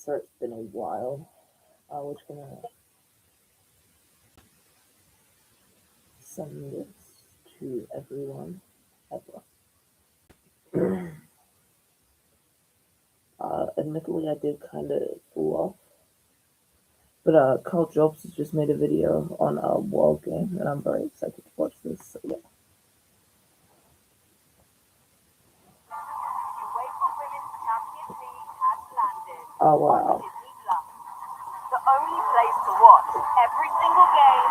sorry, it's been a while. We're just gonna send this to everyone ever. Admittedly, I did kind of fool off, but Carl Jobs has just made a video on a World Game, and I'm very excited to watch this. So yeah. Oh wow. The only place to watch every single game.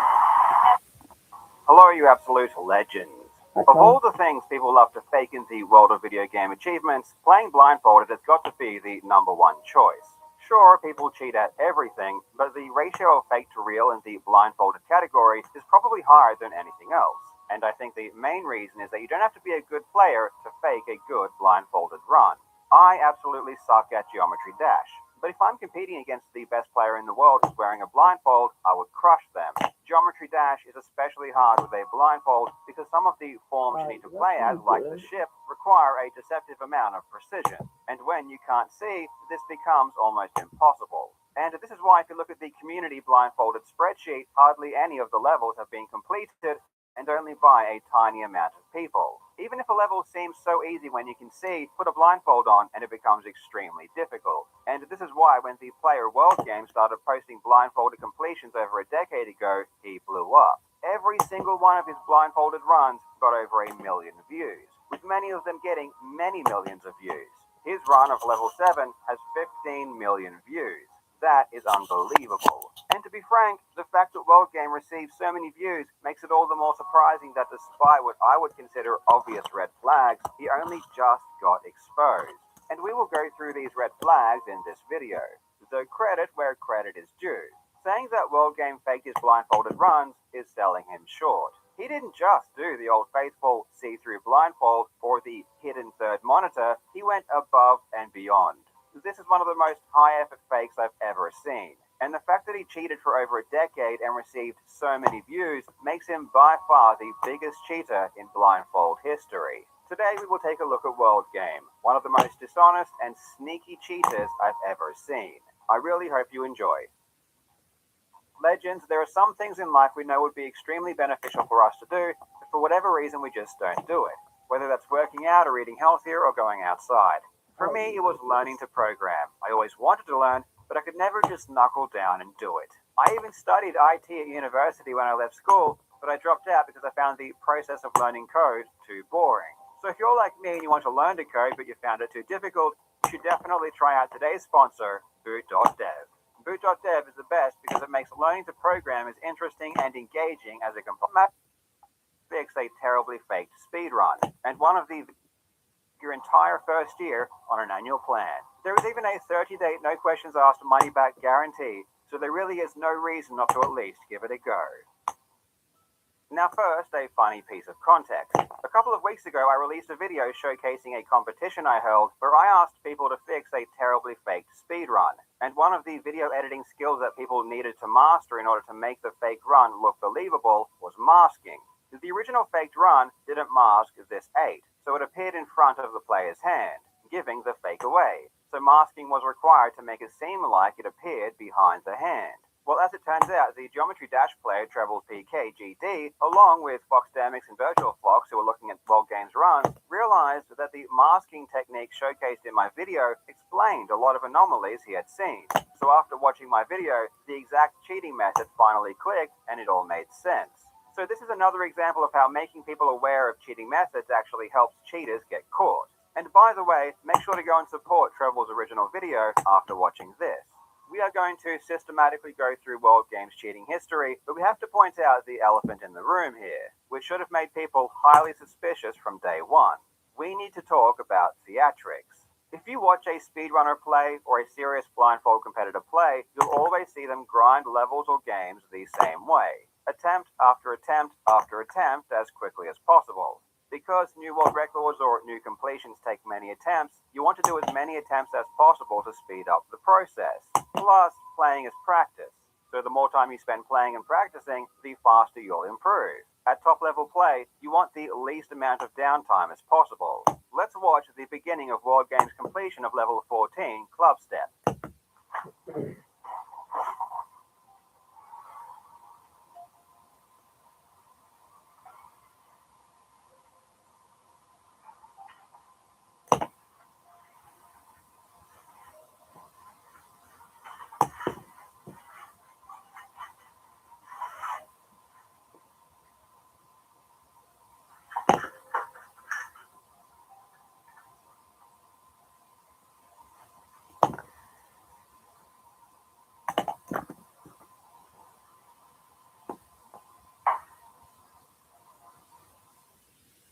Hello, you absolute legends. Of all the things people love to fake in the world of video game achievements, playing blindfolded has got to be the number one choice. Sure, people cheat at everything, but the ratio of fake to real in the blindfolded category is probably higher than anything else. And I think the main reason is that you don't have to be a good player to fake a good blindfolded run. I absolutely suck at Geometry Dash, but if I'm competing against the best player in the world who's wearing a blindfold, I would crush them. Geometry Dash is especially hard with a blindfold because some of the forms you need to play as, like the ship, require a deceptive amount of precision. And when you can't see, this becomes almost impossible. And this is why if you look at the community blindfolded spreadsheet, hardly any of the levels have been completed, and only by a tiny amount of people. Even if a level seems so easy when you can see, put a blindfold on and it becomes extremely difficult. And this is why when the Player World Game started posting blindfolded completions over a decade ago, he blew up. Every single one of his blindfolded runs got over 1 million views, with many of them getting many millions of views. His run of level 7 has 15 million views. That is unbelievable. And to be frank, the fact that World Game receives so many views makes it all the more surprising that despite what I would consider obvious red flags, he only just got exposed. And we will go through these red flags in this video. So credit where credit is due. Saying that World Game faked his blindfolded runs is selling him short. He didn't just do the old faithful see-through blindfold or the hidden third monitor, he went above and beyond. This is one of the most high-effort fakes I've ever seen. And the fact that he cheated for over a decade and received so many views makes him by far the biggest cheater in blindfold history. Today we will take a look at World Game, one of the most dishonest and sneaky cheaters I've ever seen. I really hope you enjoy. Legends, there are some things in life we know would be extremely beneficial for us to do, but for whatever reason we just don't do it. Whether that's working out or eating healthier or going outside. For me, it was learning to program. I always wanted to learn, but I could never just knuckle down and do it. I even studied IT at university when I left school, but I dropped out because I found the process of learning code too boring. So if you're like me and you want to learn to code, but you found it too difficult, you should definitely try out today's sponsor, Boot.dev. Boot.dev is the best because it makes learning to program as interesting and engaging as it can fix a terribly faked speedrun. And one of the your entire first year on an annual plan. There is even a 30-day no questions asked money back guarantee, so there really is no reason not to at least give it a go. Now first, a funny piece of context. A couple of weeks ago I released a video showcasing a competition I held where I asked people to fix a terribly faked speedrun. And one of the video editing skills that people needed to master in order to make the fake run look believable was masking. The original faked run didn't mask this 8, so it appeared in front of the player's hand, giving the fake away. So masking was required to make it seem like it appeared behind the hand. Well, as it turns out, the Geometry Dash player Treble PKGD, along with Foxdemix and Virtual Fox, who were looking at World Games runs, realized that the masking technique showcased in my video explained a lot of anomalies he had seen. So after watching my video, the exact cheating method finally clicked and it all made sense. So this is another example of how making people aware of cheating methods actually helps cheaters get caught. And by the way, make sure to go and support Treble's original video after watching this. We are going to systematically go through World Games cheating history, but we have to point out the elephant in the room here, which should have made people highly suspicious from day one. We need to talk about theatrics. If you watch a speedrunner play or a serious blindfold competitor play, you'll always see them grind levels or games the same way. Attempt after attempt after attempt as quickly as possible. Because new world records or new completions take many attempts, you want to do as many attempts as possible to speed up the process. Plus, playing is practice. So the more time you spend playing and practicing, the faster you'll improve. At top level play, you want the least amount of downtime as possible. Let's watch the beginning of World Games completion of level 14, Club Step.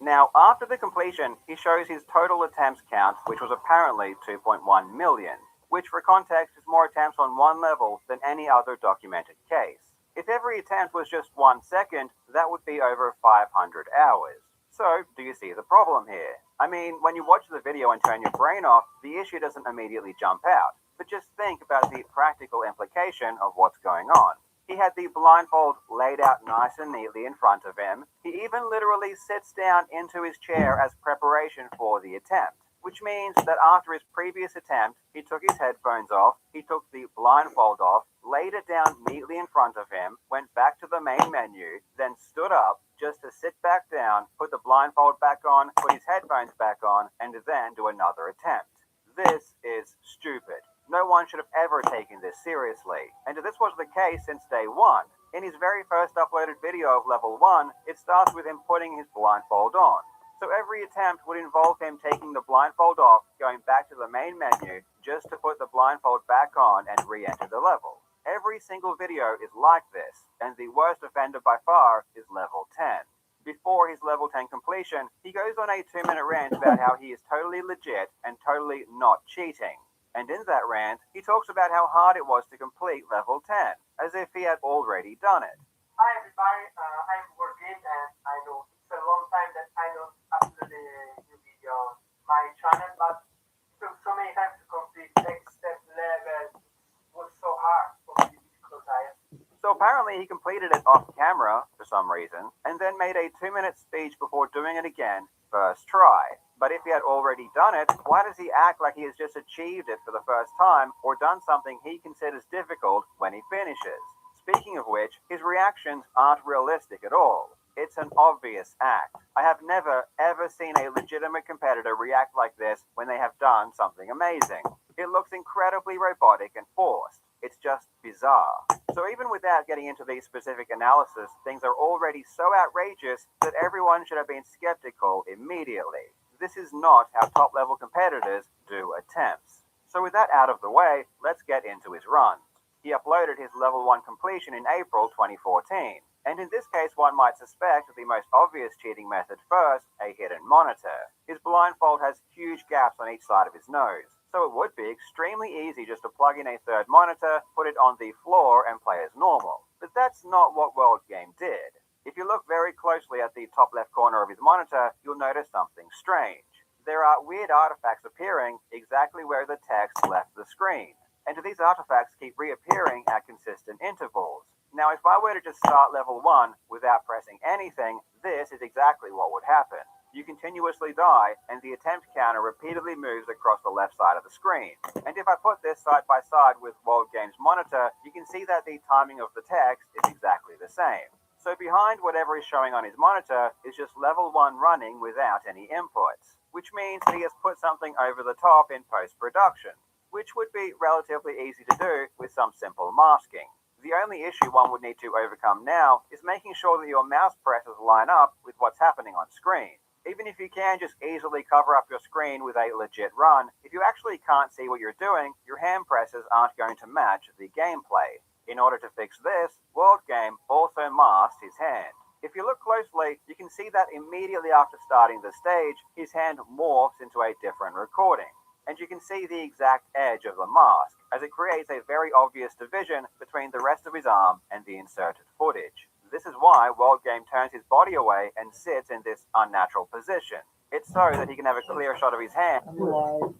Now, after the completion, he shows his total attempts count, which was apparently 2.1 million, which for context is more attempts on one level than any other documented case. If every attempt was just 1 second, that would be over 500 hours. So, do you see the problem here? I mean, when you watch the video and turn your brain off, the issue doesn't immediately jump out. But just think about the practical implication of what's going on. He had the blindfold laid out nice and neatly in front of him. He even literally sits down into his chair as preparation for the attempt, which means that after his previous attempt, he took his headphones off, he took the blindfold off, laid it down neatly in front of him, went back to the main menu, then stood up just to sit back down, put the blindfold back on, put his headphones back on, and then do another attempt. This is stupid. No one should have ever taken this seriously, and this was the case since day one. In his very first uploaded video of level 1, it starts with him putting his blindfold on. So every attempt would involve him taking the blindfold off, going back to the main menu, just to put the blindfold back on and re-enter the level. Every single video is like this, and the worst offender by far is level 10. Before his level 10 completion, he goes on a 2-minute rant about how he is totally legit and totally not cheating. And in that rant, he talks about how hard it was to complete level 10, as if he had already done it. Hi everybody, I'm working and I know it's a long time that I don't upload a new video on my channel, but it took so many times to complete next step level. It was so hard for me because So apparently he completed it off camera for some reason, and then made a 2-minute speech before doing it again, first try. But if he had already done it, why does he act like he has just achieved it for the first time or done something he considers difficult when he finishes? Speaking of which, his reactions aren't realistic at all. It's an obvious act. I have never, ever seen a legitimate competitor react like this when they have done something amazing. It looks incredibly robotic and forced. It's just bizarre. So even without getting into these specific analysis, things are already so outrageous that everyone should have been skeptical immediately. This is not how top-level competitors do attempts. So with that out of the way, let's get into his runs. He uploaded his level 1 completion in April 2014. And in this case, one might suspect the most obvious cheating method first, a hidden monitor. His blindfold has huge gaps on each side of his nose, so it would be extremely easy just to plug in a third monitor, put it on the floor, and play as normal. But that's not what World Game did. If you look very closely at the top left corner of his monitor, you'll notice something strange. There are weird artifacts appearing exactly where the text left the screen, and these artifacts keep reappearing at consistent intervals. Now, if I were to just start level 1 without pressing anything, this is exactly what would happen. You continuously die, and the attempt counter repeatedly moves across the left side of the screen. And if I put this side by side with World Game's monitor, you can see that the timing of the text is exactly the same. So behind whatever is showing on his monitor is just level 1 running without any inputs, which means that he has put something over the top in post-production, which would be relatively easy to do with some simple masking. The only issue one would need to overcome now is making sure that your mouse presses line up with what's happening on screen. Even if you can just easily cover up your screen with a legit run, if you actually can't see what you're doing, your hand presses aren't going to match the gameplay. In order to fix this, World Game also masked his hand. If you look closely, you can see that immediately after starting the stage, his hand morphs into a different recording. And you can see the exact edge of the mask, as it creates a very obvious division between the rest of his arm and the inserted footage. This is why World Game turns his body away and sits in this unnatural position. It's so that he can have a clear shot of his hand. I'm alive.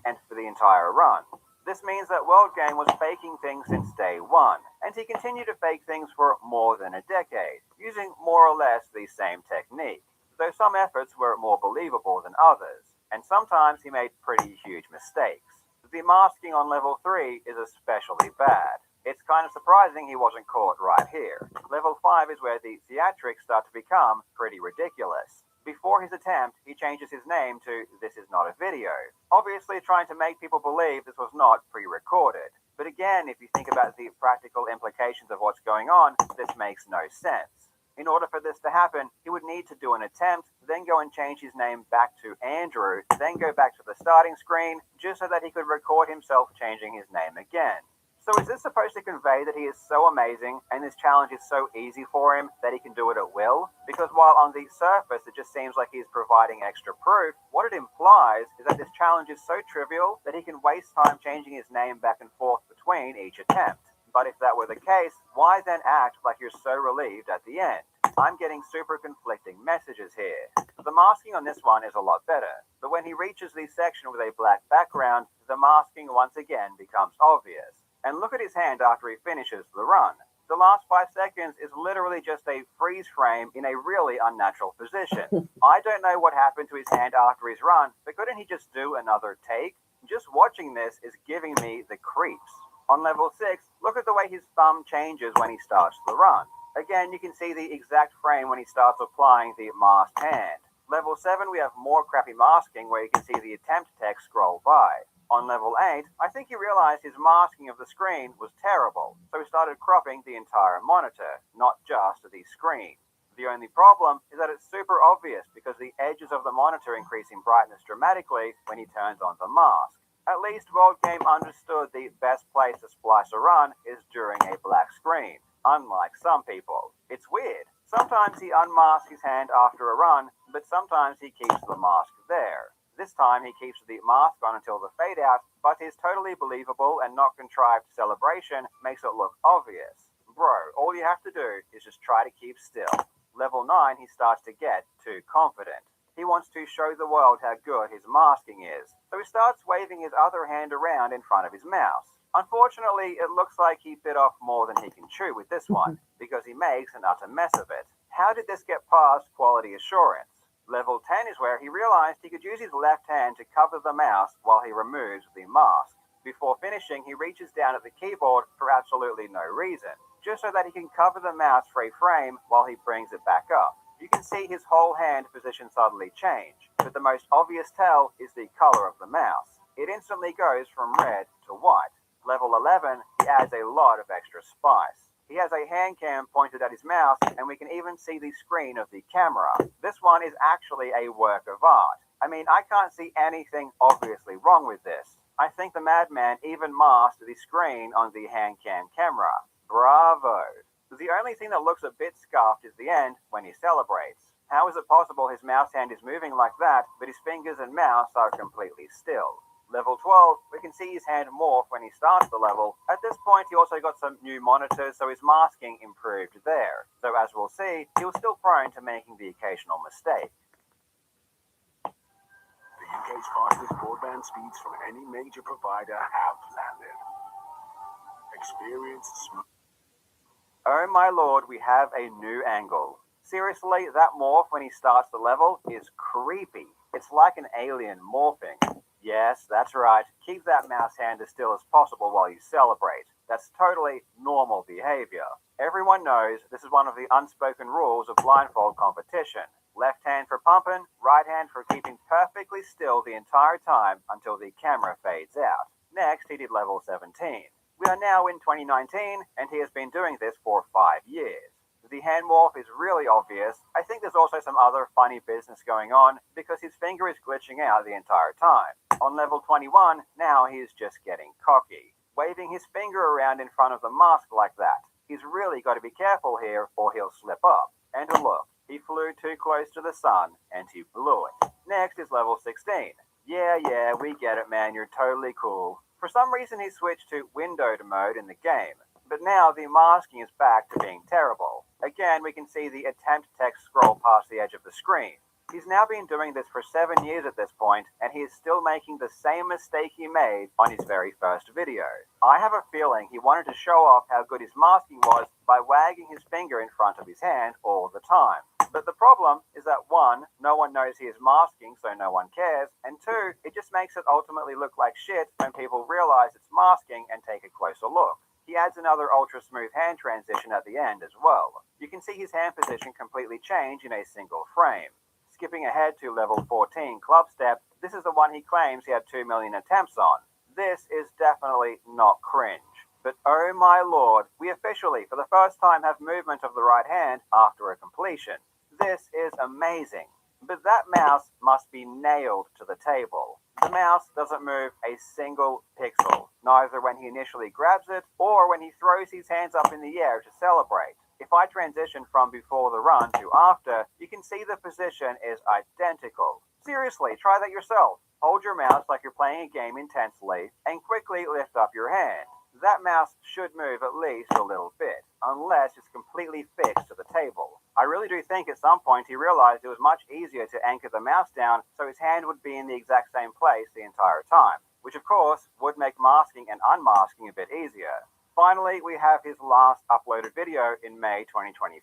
And for the entire run. This means that World Game was faking things since day one, and he continued to fake things for more than a decade, using more or less the same technique, though some efforts were more believable than others, and sometimes he made pretty huge mistakes. The masking on level 3 is especially bad. It's kind of surprising he wasn't caught right here. Level 5 is where the theatrics start to become pretty ridiculous. Before his attempt, he changes his name to "This is not a video," obviously trying to make people believe this was not pre-recorded. But again, if you think about the practical implications of what's going on, this makes no sense. In order for this to happen, he would need to do an attempt, then go and change his name back to Andrew, then go back to the starting screen, just so that he could record himself changing his name again. So is this supposed to convey that he is so amazing and this challenge is so easy for him that he can do it at will? Because while on the surface it just seems like he's providing extra proof, what it implies is that this challenge is so trivial that he can waste time changing his name back and forth between each attempt. But if that were the case, why then act like you're so relieved at the end? I'm getting super conflicting messages here. The masking on this one is a lot better, but when he reaches the section with a black background, the masking once again becomes obvious. And look at his hand after he finishes the run. The last 5 seconds is literally just a freeze frame in a really unnatural position. I don't know what happened to his hand after his run, but couldn't he just do another take? Just watching this is giving me the creeps. On level 6, look at the way his thumb changes when he starts the run. Again, you can see the exact frame when he starts applying the masked hand. Level 7, we have more crappy masking where you can see the attempt text scroll by. On level 8, I think he realized his masking of the screen was terrible, so he started cropping the entire monitor, not just the screen. The only problem is that it's super obvious because the edges of the monitor increase in brightness dramatically when he turns on the mask. At least World Game understood the best place to splice a run is during a black screen, unlike some people. It's weird. Sometimes he unmasks his hand after a run, but sometimes he keeps the mask there. This time he keeps the mask on until the fade out, but his totally believable and not contrived celebration makes it look obvious. Bro, all you have to do is just try to keep still. Level 9, he starts to get too confident. He wants to show the world how good his masking is, so he starts waving his other hand around in front of his mouth. Unfortunately, it looks like he bit off more than he can chew with this one, because he makes an utter mess of it. How did this get past quality assurance? Level 10 is where he realized he could use his left hand to cover the mouse while he removes the mask. Before finishing, he reaches down at the keyboard for absolutely no reason, just so that he can cover the mouse for a frame while he brings it back up. You can see his whole hand position suddenly change, but the most obvious tell is the color of the mouse. It instantly goes from red to white. Level 11, he adds a lot of extra spice. He has a hand cam pointed at his mouth, and we can even see the screen of the camera. This one is actually a work of art. I mean, I can't see anything obviously wrong with this. I think the madman even masked the screen on the hand cam camera. Bravo! The only thing that looks a bit scuffed is the end when he celebrates. How is it possible his mouse hand is moving like that, but his fingers and mouse are completely still? Level 12, we can see his hand morph when he starts the level. At this point, he also got some new monitors, so his masking improved there. So as we'll see, he was still prone to making the occasional mistake. The UK's fastest broadband speeds from any major provider have landed. Experience smooth. Oh my lord, we have a new angle. Seriously, that morph when he starts the level is creepy. It's like an alien morphing. Yes, that's right. Keep that mouse hand as still as possible while you celebrate. That's totally normal behavior. Everyone knows this is one of the unspoken rules of blindfold competition. Left hand for pumping, right hand for keeping perfectly still the entire time until the camera fades out. Next, he did level 17. We are now in 2019, and he has been doing this for 5 years. The hand morph is really obvious. I think there's also some other funny business going on because his finger is glitching out the entire time. On level 21, now he is just getting cocky, waving his finger around in front of the mask like that. He's really got to be careful here or he'll slip up. And look, he flew too close to the sun and he blew it. Next is level 16. Yeah, we get it, man. You're totally cool. For some reason, he switched to windowed mode in the game. But now the masking is back to being terrible. Again, we can see the attempt text scroll past the edge of the screen. He's now been doing this for 7 years at this point, and he is still making the same mistake he made on his very first video. I have a feeling he wanted to show off how good his masking was by wagging his finger in front of his hand all the time. But the problem is that 1, no one knows he is masking, so no one cares, and 2, it just makes it ultimately look like shit when people realize it's masking and take a closer look. He adds another ultra smooth hand transition at the end as well. You can see his hand position completely change in a single frame. Skipping ahead to level 14, Club Step, this is the one he claims he had 2 million attempts on. This is definitely not cringe. But oh my lord, we officially, for the first time, have movement of the right hand after a completion. This is amazing. But that mouse must be nailed to the table. The mouse doesn't move a single pixel, neither when he initially grabs it or when he throws his hands up in the air to celebrate. If I transition from before the run to after, you can see the position is identical. Seriously, try that yourself. Hold your mouse like you're playing a game intensely and quickly lift up your hand. That mouse should move at least a little bit, unless it's completely fixed to the table. I really do think at some point he realized it was much easier to anchor the mouse down so his hand would be in the exact same place the entire time, which of course would make masking and unmasking a bit easier. Finally, we have his last uploaded video in May 2025,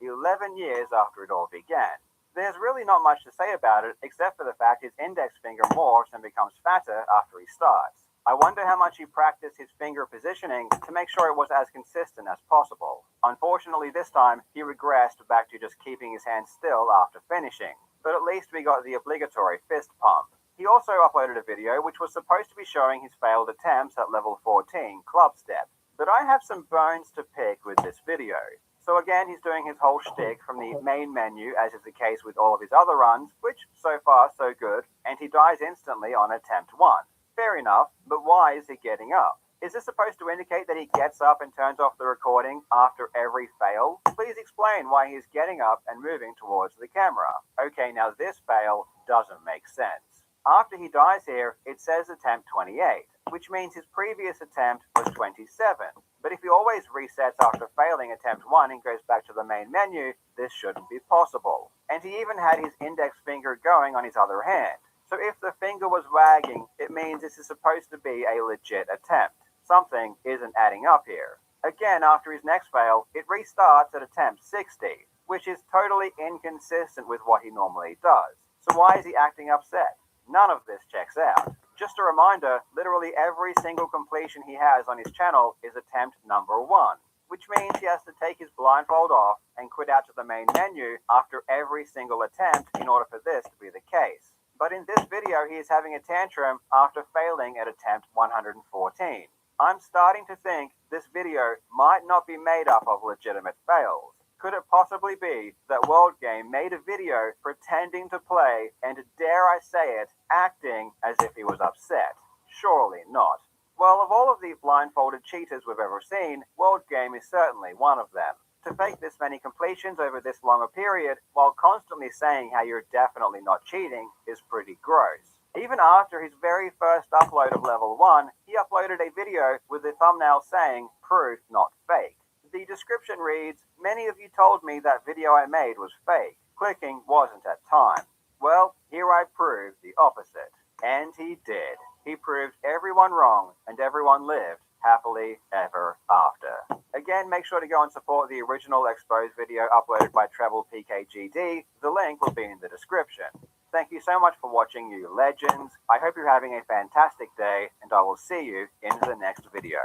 11 years after it all began. There's really not much to say about it except for the fact his index finger morphs and becomes fatter after he starts. I wonder how much he practiced his finger positioning to make sure it was as consistent as possible. Unfortunately, this time, he regressed back to just keeping his hand still after finishing, but at least we got the obligatory fist pump. He also uploaded a video which was supposed to be showing his failed attempts at level 14, Club Step. But I have some bones to pick with this video. So again, he's doing his whole shtick from the main menu, as is the case with all of his other runs, which so far so good, and he dies instantly on attempt 1. Fair enough, but why is he getting up? Is this supposed to indicate that he gets up and turns off the recording after every fail? Please explain why he's getting up and moving towards the camera. Okay, now this fail doesn't make sense. After he dies here, it says attempt 28, which means his previous attempt was 27. But if he always resets after failing attempt 1 and goes back to the main menu, this shouldn't be possible. And he even had his index finger going on his other hand. So if the finger was wagging, it means this is supposed to be a legit attempt. Something isn't adding up here. Again, after his next fail, it restarts at attempt 60, which is totally inconsistent with what he normally does. So why is he acting upset? None of this checks out. Just a reminder, literally every single completion he has on his channel is attempt number 1, which means he has to take his blindfold off and quit out to the main menu after every single attempt in order for this to be the case. But in this video, he is having a tantrum after failing at attempt 114. I'm starting to think this video might not be made up of legitimate fails. Could it possibly be that World Game made a video pretending to play and, dare I say it, acting as if he was upset? Surely not. Well, of all of the blindfolded cheaters we've ever seen, World Game is certainly one of them. To fake this many completions over this long a period while constantly saying how you're definitely not cheating is pretty gross. Even after his very first upload of level 1, he uploaded a video with the thumbnail saying, "Proof not fake." The description reads, "Many of you told me that video I made was fake. Clicking wasn't at time. Well, here I proved the opposite." And he did. He proved everyone wrong and everyone lived happily ever after. Again, make sure to go and support the original Exposed video uploaded by Treble PKGD. The link will be in the description. Thank you so much for watching, you legends. I hope you're having a fantastic day, and I will see you in the next video.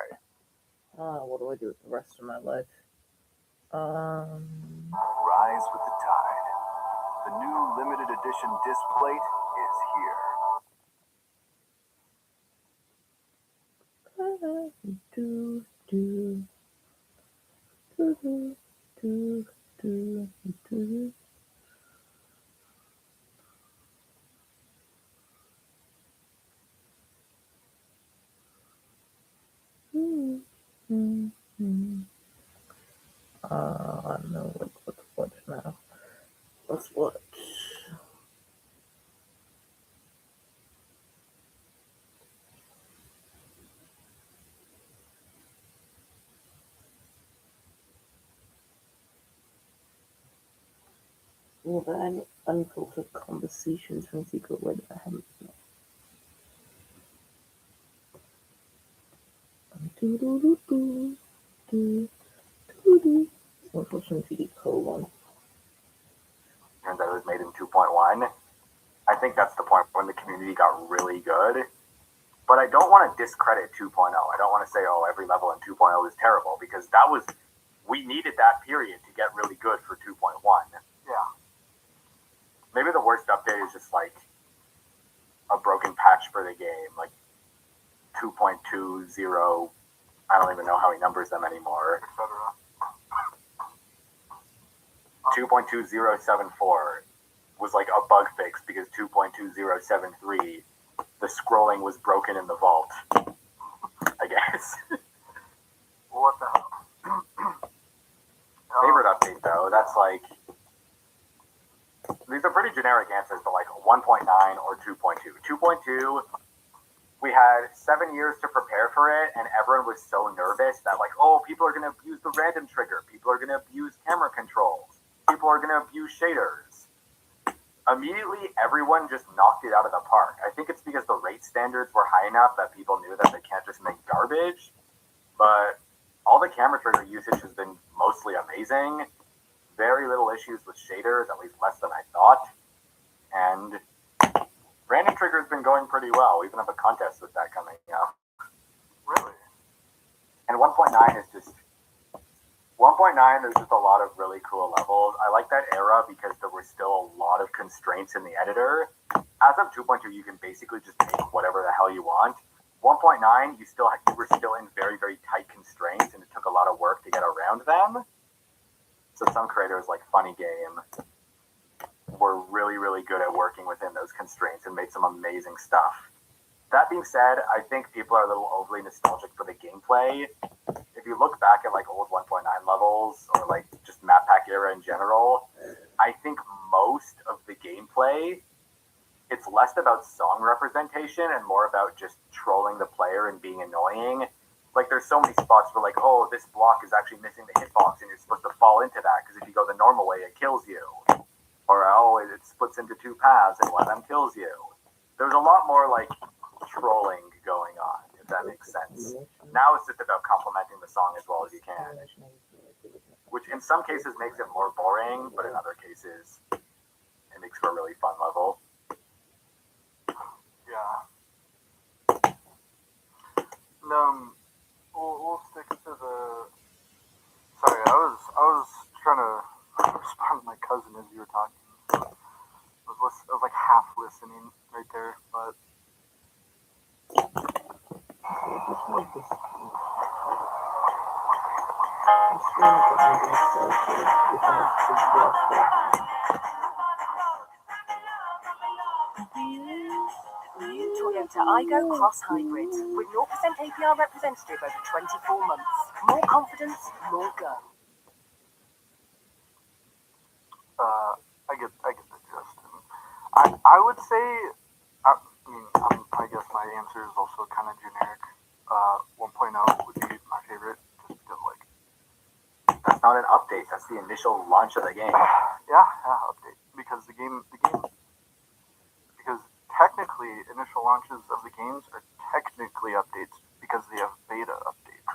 What do I do with the rest of my life? Rise with the tide. The new limited edition disc plate is here. Do, do, do, do, do, do, do. I don't know what to watch now. Let's watch. Well, then, unfiltered conversations from Secret Word that I haven't seen. Unfortunately, the cold one. And that was made in 2.1. I think that's the point when the community got really good. But I don't want to discredit 2.0. I don't want to say, oh, every level in 2.0 is terrible, because we needed that period to get really good for 2.1. Yeah. Maybe the worst update is just like a broken patch for the game, like 2.20. I don't even know how he numbers them anymore. Etc. 2.2074 was like a bug fix because 2.2073, the scrolling was broken in the vault, I guess. What the hell? Favorite update though, that's like, these are pretty generic answers, but like 1.9 or 2.2. 2.2, we had 7 years to prepare for it, and everyone was so nervous that like, oh, people are going to abuse the random trigger, people are going to abuse camera controls, people are going to abuse shaders. Immediately, everyone just knocked it out of the park. I think it's because the rate standards were high enough that people knew that they can't just make garbage, but all the camera trigger usage has been mostly amazing. Very little issues with shaders, at least less than I thought. And random trigger has been going pretty well. We even have a contest with that coming up. Really? And 1.9 is just 1.9. There's just a lot of really cool levels. I like that era because there were still a lot of constraints in the editor. As of 2.2, you can basically just make whatever the hell you want. 1.9, you were still in very, very tight constraints, and it took a lot of work to get around them. So some creators like Funny Game were really, really good at working within those constraints and made some amazing stuff. That being said, I think people are a little overly nostalgic for the gameplay. If you look back at like old 1.9 levels or like just map pack era in general, I think most of the gameplay, it's less about song representation and more about just trolling the player and being annoying. Like there's so many spots where like, oh, this block is actually missing the hitbox and you're supposed to fall into that because if you go the normal way, it kills you. Or, oh, it splits into two paths and one of them kills you. There's a lot more like trolling going on, if that makes sense. Now it's just about complementing the song as well as you can, which in some cases makes it more boring, but in other cases it makes for a really fun level. Yeah. And, we'll stick to the. Sorry, I was trying to respond to my cousin as you were talking. So I was like half listening right there, but. New Toyota Aygo Cross Hybrid with 0% APR representative over 24 months. More confidence, more go. I get the gist. And I would say, I guess my answer is also kind of generic. 1.0 would be my favorite, just because like. That's not an update. That's the initial launch of the game. Yeah, update because the game. Because technically, initial launches of the games are technically updates because they have beta updates.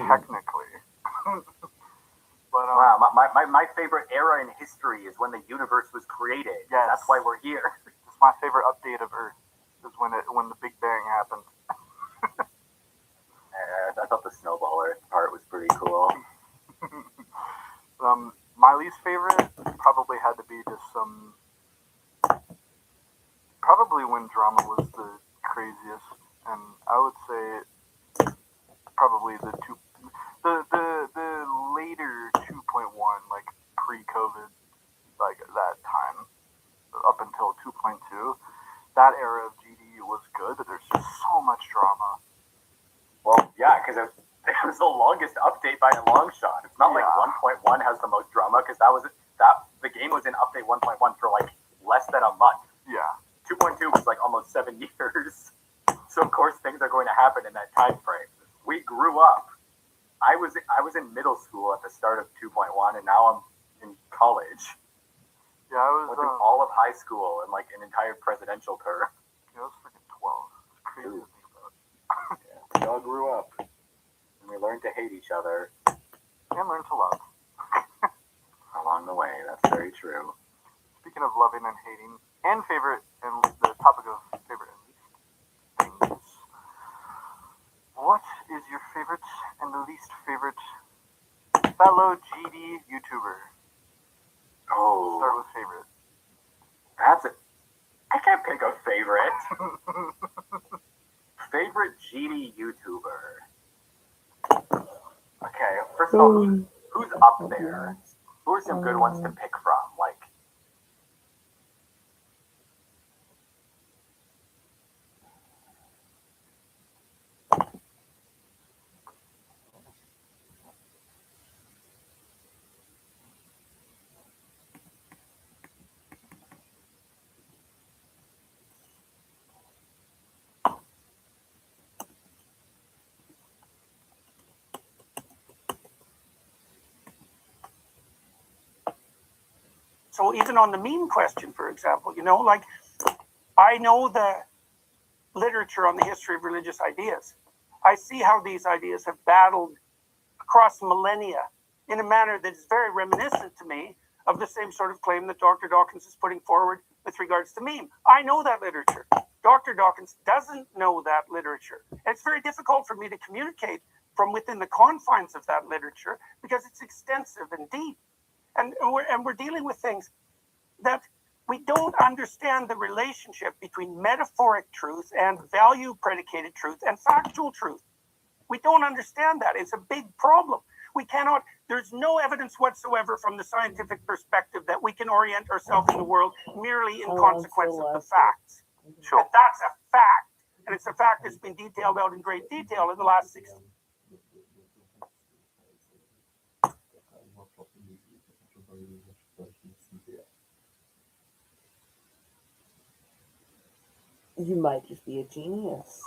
Technically. But, wow, my favorite era in history is when the universe was created. Yes. That's why we're here. It's my favorite update of Earth is when the Big Bang happened. I thought the snowball Earth part was pretty cool. My least favorite probably had to be just some. Probably when drama was the craziest, and I would say probably the later 2.1, like pre-COVID, like that time up until 2.2, that era of GD was good, but there's just so much drama. Well, yeah, because it was the longest update by a long shot. It's not like 1.1 has the most drama because the game was in update 1.1 for like less than a month. Yeah. 2.2 was like almost 7 years. So of course things are going to happen in that time frame. We grew up. I was in middle school at the start of 2.1 and now I'm in college. Yeah, I was Went through all of high school and like an entire presidential term. I was freaking 12. It's crazy Ooh. to think about. Yeah. We all grew up and we learned to hate each other And learn to love. along the way. That's very true. Speaking of loving and hating, and favorite, and the topic of favorite and least things, what is your favorite and least favorite fellow GD YouTuber? Oh, Start with favorite. that's it. I can't pick a favorite. Favorite GD YouTuber. Okay, first of all, who's up there? Who are some good ones to pick from? Like, So even on the meme question, for example, like I know the literature on the history of religious ideas. I see how these ideas have battled across millennia in a manner that is very reminiscent to me of the same sort of claim that Dr. Dawkins is putting forward with regards to meme. I know that literature. Dr. Dawkins doesn't know that literature. And it's very difficult for me to communicate from within the confines of that literature because it's extensive and deep. And we're dealing with things that we don't understand the relationship between metaphoric truth and value predicated truth and factual truth. We don't understand that. It's a big problem. We cannot, there's no evidence whatsoever from the scientific perspective that we can orient ourselves in the world merely in consequence of the facts. sure. And that's a fact. And it's a fact that's been detailed out in great detail in the last 60 years. You might just be a genius.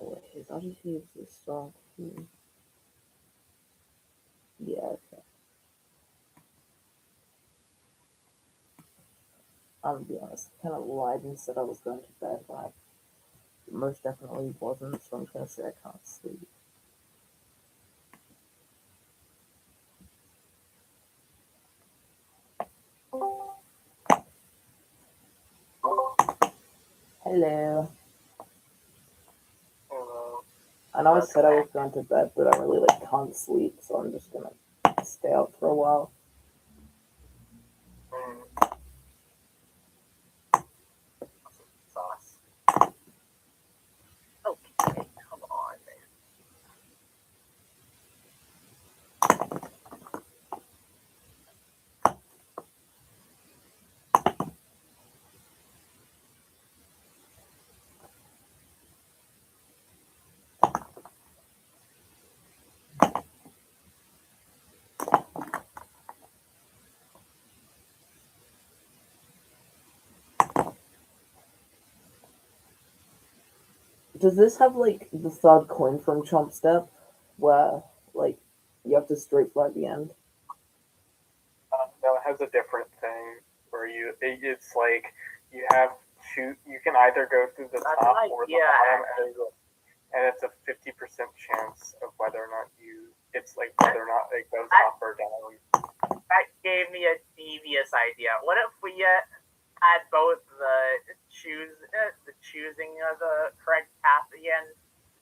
Wait, his Odyssey is a strong. Yeah, okay. I'm gonna be honest, I kind of lied and said I was going to bed, but I most definitely wasn't, so I'm gonna say I can't sleep. Hello. I know I said I was going to bed, but I really can't sleep, so I'm just gonna stay out for a while. Sauce. Okay, come on. Does this have the third coin from Chomp Step, where you have to straight fly at the end? No, it has a different thing where it's like you have two. You can either go through the top or the bottom, and it's a 50% chance of whether or not it's like whether or not it goes up or down. That gave me a devious idea. What if we had both the choosing of the correct path again,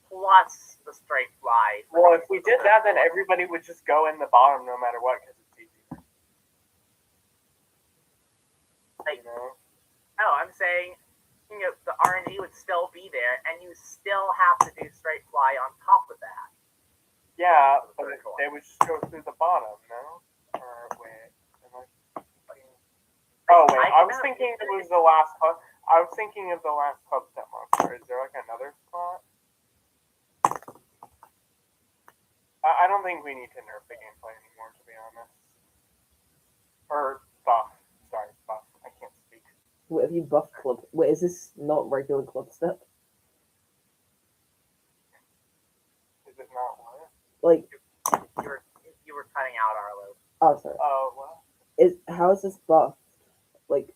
plus the straight fly? Well, if we did that, then everybody would just go in the bottom no matter what because it's easier. Like, no, I'm saying the RNG would still be there, and you still have to do straight fly on top of that. Yeah, but they would just go through the bottom, no? Or wait, I was thinking it was the last hub. I was thinking of the last Hubstep monster. Is there another spot? I don't think we need to nerf the gameplay anymore, to be honest. Or buff. Sorry, buff. Wait, have you buffed club? Wait, is this not regular club step? Is it not what? Like, You were cutting out, Arlo. oh, sorry. Oh, well. How is this buffed? Like,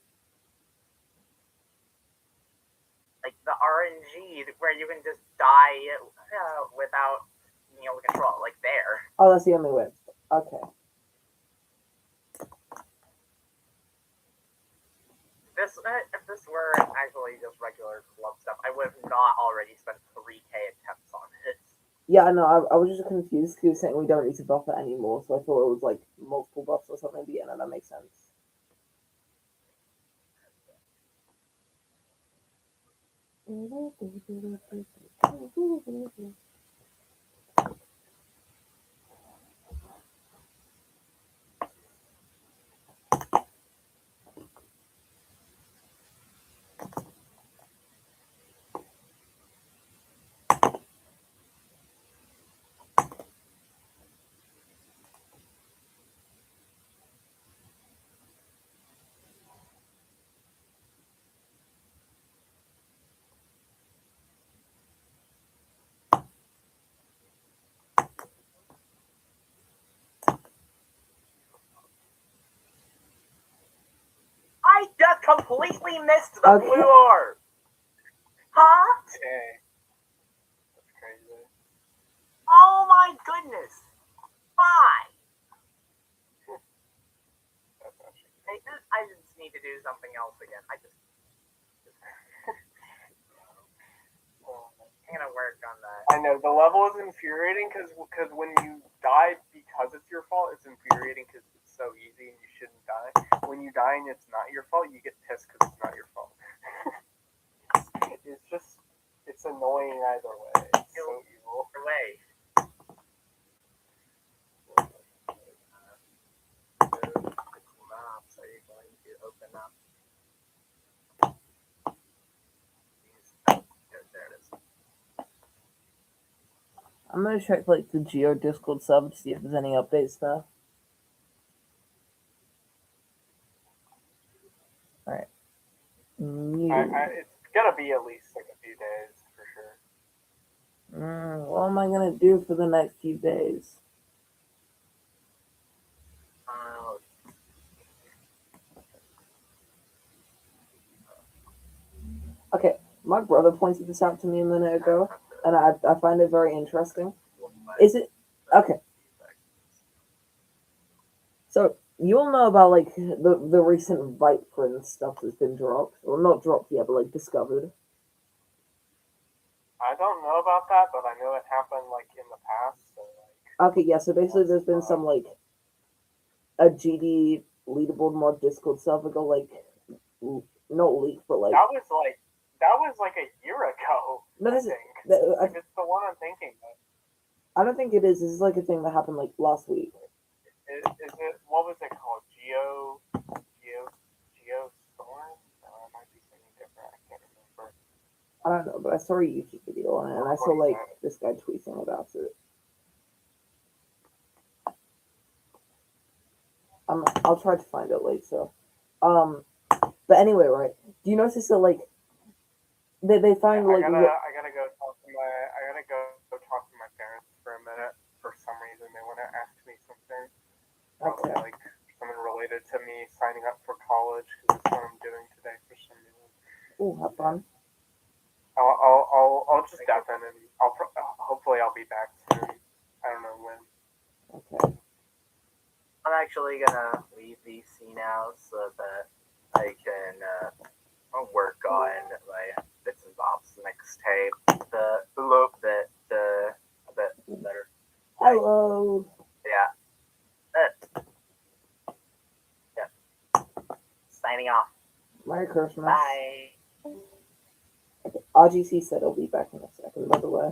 The RNG where you can just die without being able to control it, like there. oh, that's the only way. Okay. If this were actually just regular club stuff, I would have not already spent 3k attempts on it. Yeah, I know. I was just confused because he was saying we don't need to buff it anymore, so I thought it was like multiple buffs or something. But yeah, no, that makes sense. I just completely missed the Okay. blue orb. Huh? Dang. That's crazy. Oh my goodness. Why? That's actually I just need to do something else again. I'm gonna work on that. I know the level is infuriating because when you die because it's your fault, it's infuriating because it's so easy and you shouldn't die. When you die and it's not your fault, you get pissed because it's not your fault. It's annoying either way. It's so evil. Either way. Maps are you going to open up? There it is. I'm gonna check like the Geo Discord sub to see if there's any updates there. Alright. It's gonna be at least like a few days for sure. What am I gonna do for the next few days? Okay, my brother pointed this out to me a minute ago, and I find it very interesting. Is it okay? So you all know about like the recent Viper stuff that's been dropped, well, not dropped yet, but like discovered. I don't know about that, but I know it happened like in the past. So, like, Okay, yeah. So basically, there's been some like a GD leaderboard mod Discord server go like not leaked, but like that was like a year ago. no, this I is think. Like, it's the one I'm thinking of. I don't think it is. This is like a thing that happened like last week. Is it what was it called? Geostorm? No, it might be something different. I can't remember. I don't know, but I saw a YouTube video on it, and I saw like this guy tweeting about it. I'll try to find it later. But anyway, right? Do you notice that like they find like I gotta go talk to my parents for a minute. For some reason, they want to ask me something. okay. Like something related to me signing up for college because that's what I'm doing today for some reason. Ooh, have fun. I'll just step in and hopefully I'll be back soon. I don't know when. Okay. I'm actually gonna leave VC now so that I can work on my bits and bobs mixtape. A bit better. Hello. Yeah. Signing off. Merry Christmas. Bye. RGC said he'll be back in a second, by the way.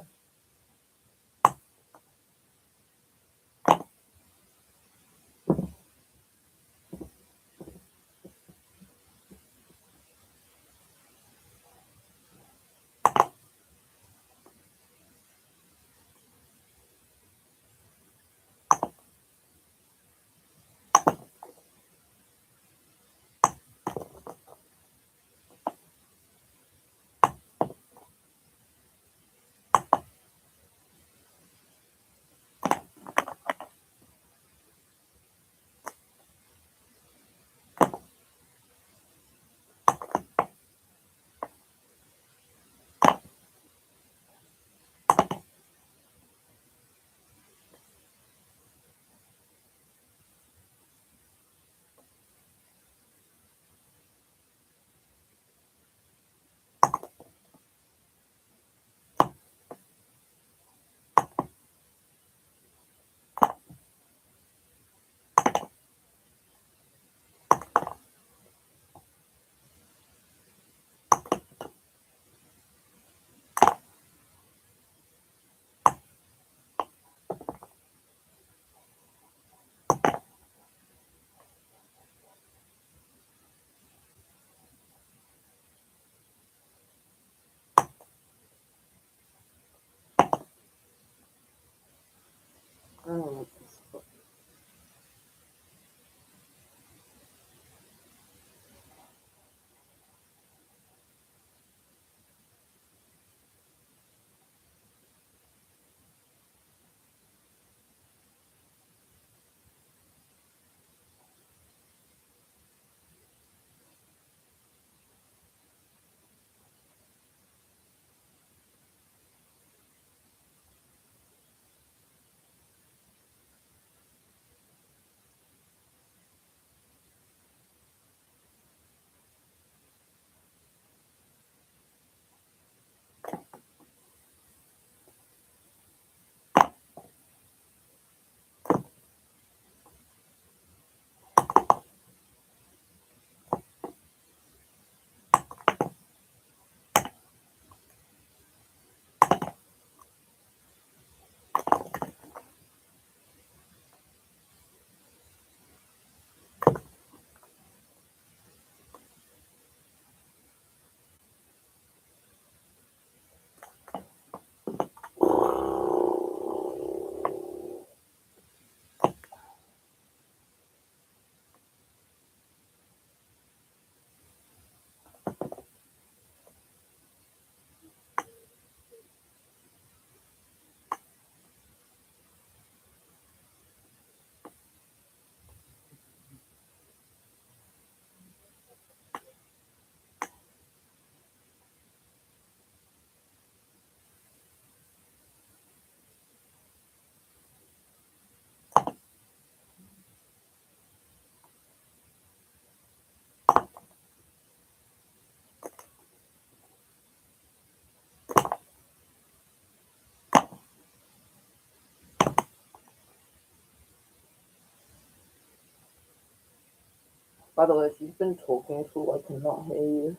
By the way, if you've been talking at all, I cannot hear you.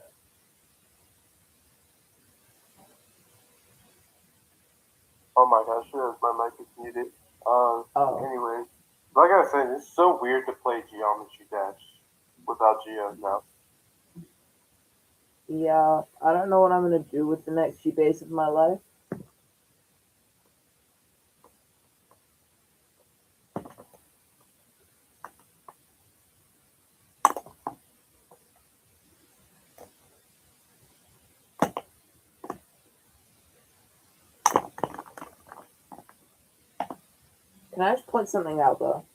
Oh my gosh, sure, my mic is muted. Oh. Anyway, like I was saying, it's so weird to play Geometry Dash without Geos now. Yeah, I don't know what I'm gonna do with the next few days of my life. Can I just point something out though?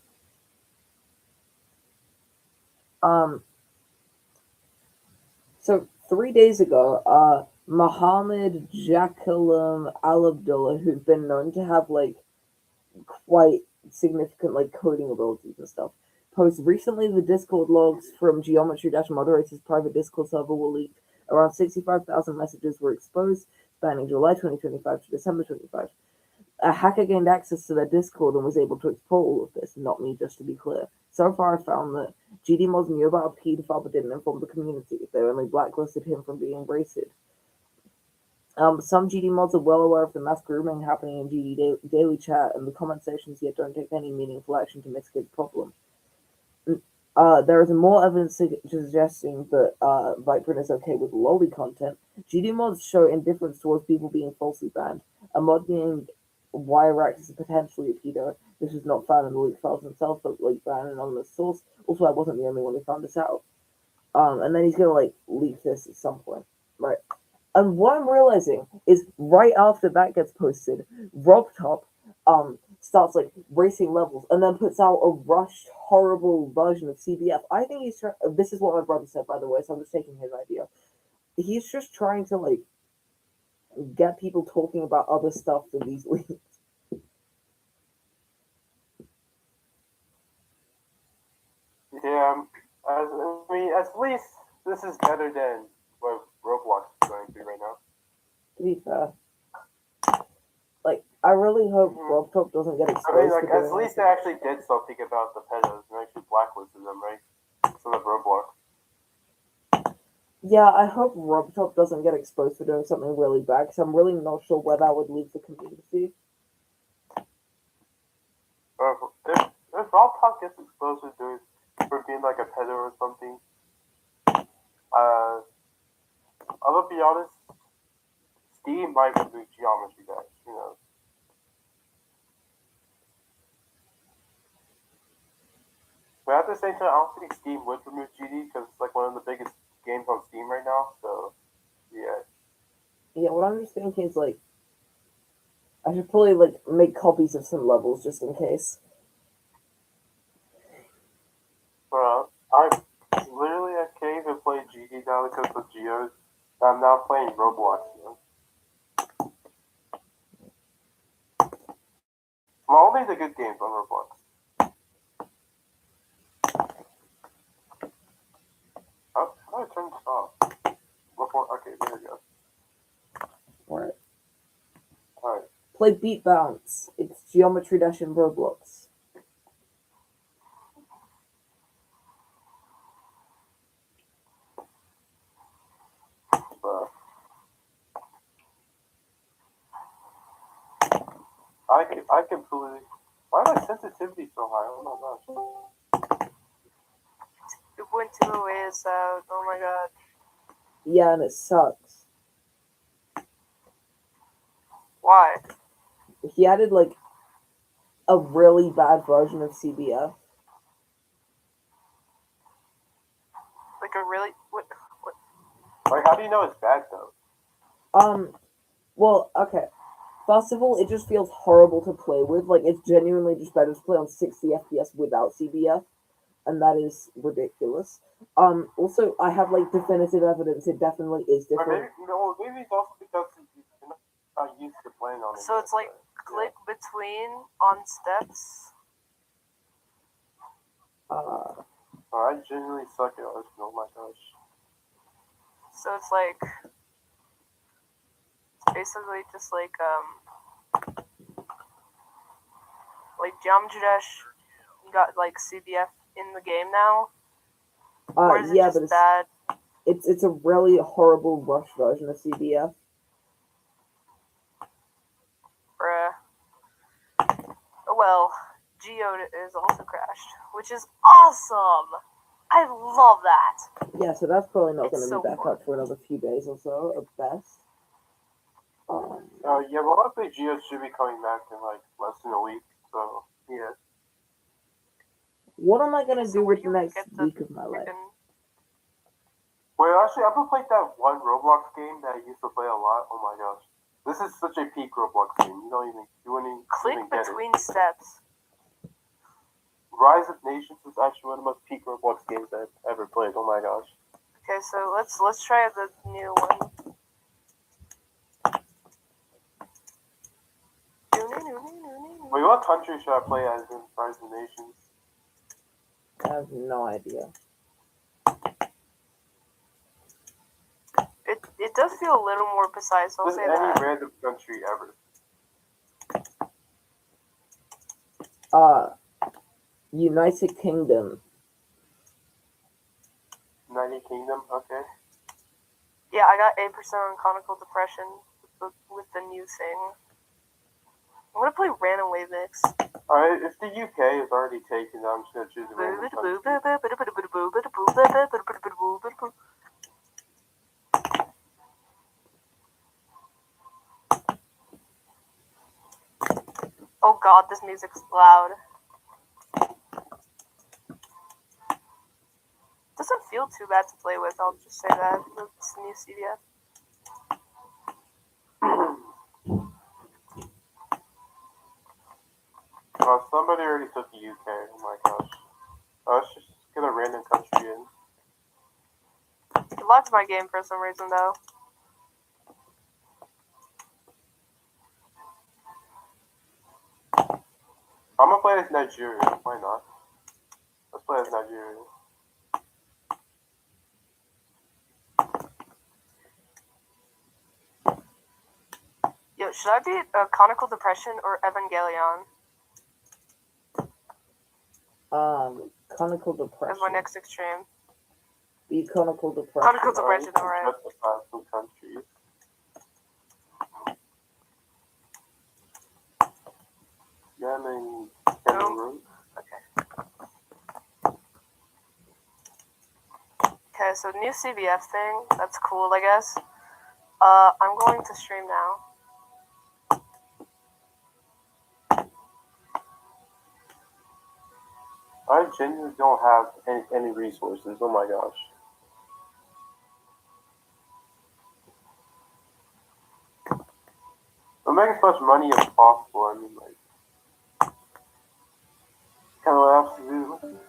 So 3 days ago, Mohammed Jakalam Al Abdullah, who's been known to have like quite significant like coding abilities and stuff, posted recently the Discord logs from Geometry Dash Moderator's private Discord server were leaked. Around 65,000 messages were exposed, spanning July 2025 to December 25. A hacker gained access to their Discord and was able to exploit all of this, not me, just to be clear. So far, I found that GD Mods knew about a pedophile but didn't inform the community. They only blacklisted him from being rated. Some GD Mods are well aware of the mass grooming happening in GD daily chat, and the comment sections yet don't take any meaningful action to mitigate the problem. There is more evidence suggesting that Vibrant is okay with lolly content. GD Mods show indifference towards people being falsely banned. A mod named Wyrax is potentially a pedo. This was not found in the leak files themselves, but leaked by an anonymous source. Also, I wasn't the only one who found this out. And then he's gonna like leak this at some point, right? And what I'm realizing is right after that gets posted, RobTop starts like racing levels and then puts out a rushed, horrible version of CBF. I think he's trying. This is what my brother said, by the way, so I'm just taking his idea. He's just trying to like get people talking about other stuff than these leaks. Yeah, at least this is better than what Roblox is going through right now. To be fair, like I really hope RobTop doesn't get exposed. I mean, like at least they actually did something about the pedos and actually blacklisted them, right? Instead of Roblox. Yeah, I hope RobTop doesn't get exposed for doing something really bad, because I'm really not sure where that would leave the community. If RobTop gets exposed for being like a pedo or something, I'm gonna be honest, Steam might remove Geometry Dash, you know. But at the same time, I don't think Steam would remove GD because it's like one of the biggest games on Steam right now. So, yeah. Yeah, what I'm just thinking is like, I should probably like make copies of some levels just in case. I'm literally I can't even play GD now because of Geos. I'm now playing Roblox. You know? Well, only the good games on Roblox. How do I turn this off? Okay, there we go. Alright. Play Beat Bounce. It's Geometry Dash in Roblox. I completely. Why is my sensitivity so high? Oh my gosh. It went to the ways out. Oh my god. Yeah, and it sucks. Why? He added like a really bad version of CBF. Like a really what? Like, how do you know it's bad though? Well, okay. First of all, it just feels horrible to play with. Like, it's genuinely just better to play on 60 FPS without CBF, and that is ridiculous. Also, I have, like, definitive evidence it definitely is different. Or maybe it's also because you're not used to playing on it. So it's like click between on steps. I genuinely suck at Arsenal, oh my gosh. So it's like basically just like Geometry Dash got like CBF in the game now, Or is it Yeah, just but bad? it's a really horrible Rush version of CBF. Bruh. Oh well, Geode is also crashed, which is awesome! I love that! Yeah, so that's probably not It's going to so be back fun. up for another few days or so at best. Yeah, well, hopefully Geo should be coming back in like less than a week. So yeah. What am I going to So do where with do the you next get the week of my life? freaking... Wait, actually, I've been playing that one Roblox game that I used to play a lot. Oh my gosh, this is such a peak Roblox game. You don't even Click even get between it. steps. Rise of Nations is actually one of the most peak Roblox games I've ever played. Oh my gosh. Okay, so let's try the new one. Wait, what country should I play as in Rise of Nations? I have no idea. It does feel a little more precise, I'll Just say any that. random country ever. United Kingdom. United Kingdom, okay. Yeah, I got 8% on conical depression with the new thing. I'm gonna play random wave mix. Alright, if the UK is already taken, I'm just gonna choose a random country. Oh god, this music's loud. Doesn't feel too bad to play with, I'll just say that. It's the new CVF. Oh, somebody already took the UK. Oh my gosh. Let's just get a random country in. It locked my game for some reason, though. I'm gonna play as Nigeria. Why not? Let's play as Nigeria. Yo, should I be conical depression or Evangelion Conical depression. as my next extreme? Be conical depression. Conical depression, alright. Justify some countries. Yemen, Cameroon. Okay, so new CBF thing. That's cool, I guess. I'm going to stream now. I genuinely don't have any resources. Oh my gosh. I'm making as much money as possible. I mean, like, kind of what I have to do.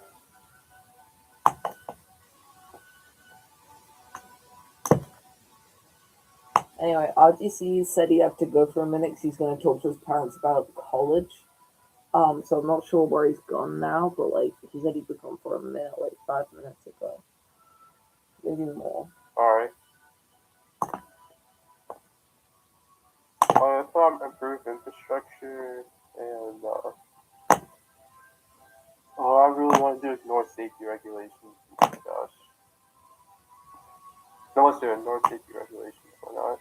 Anyway, RGC said he had to go for a minute because he's going to talk to his parents about college. So I'm not sure where he's gone now, but like he said he'd be gone for a minute, like 5 minutes ago, maybe more. All right. I thought improve infrastructure and all I really want to do is ignore safety regulations. Oh my gosh. No, let's do it. Ignore safety regulations. Why not?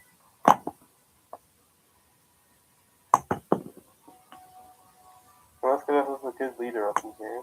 Well, let's get us a good leader up in here.